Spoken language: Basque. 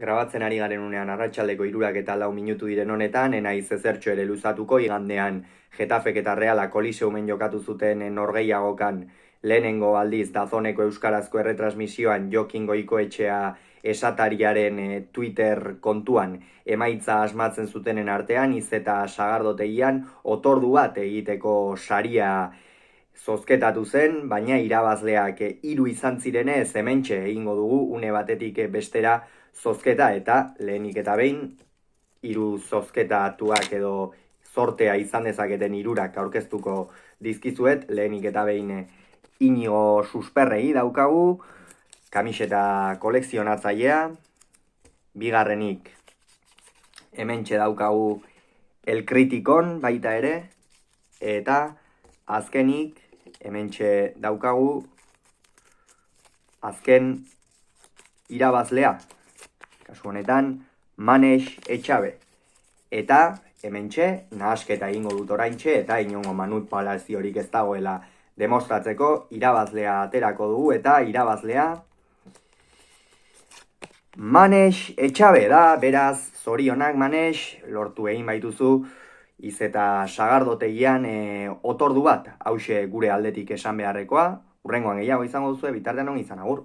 Grabatzen ari garen unean arratsaldeko 3:04 diren honetan, enaiz ezertxo ere luzatuko igandean Getafek eta Reala Koliseumen jokatu zuten norgehiagokan lehenengo aldiz Dazoneko euskarazko erretransmisioan Jokin Goikoetxea esatariaren Twitter kontuan emaitza asmatzen zutenen artean, iz eta sagardotegian otordu bat egiteko saria zozketatu zen, baina irabazleak 3 izan zirenez hementxe egingo dugu une batetik bestera zozketa eta lehenik eta behin 3 zozketatuak edo zortea izan dezaketen 3 aurkeztuko dizkizuet. Lehenik eta behin Inigo Susperregi daukagu, kamiseta kolekzionatzailea. Bigarrenik hementxe daukagu El Kritikon baita ere, eta azkenik hementxe daukagu azken irabazlea, kasu honetan Manex Etxabe. Eta hementxe nahasketa egingo dut oraintxe eta inongo manipulaziorik ez dagoela demostratzeko irabazlea aterako dugu, eta irabazlea Manex Etxabe da. Beraz, zorionak Manex, lortu egin baituzu iz eta sagardotegian otordu bat, hauxe gure aldetik esan beharrekoa. Hurrengoan gehiago izango duzu, bitartean on izan, agur.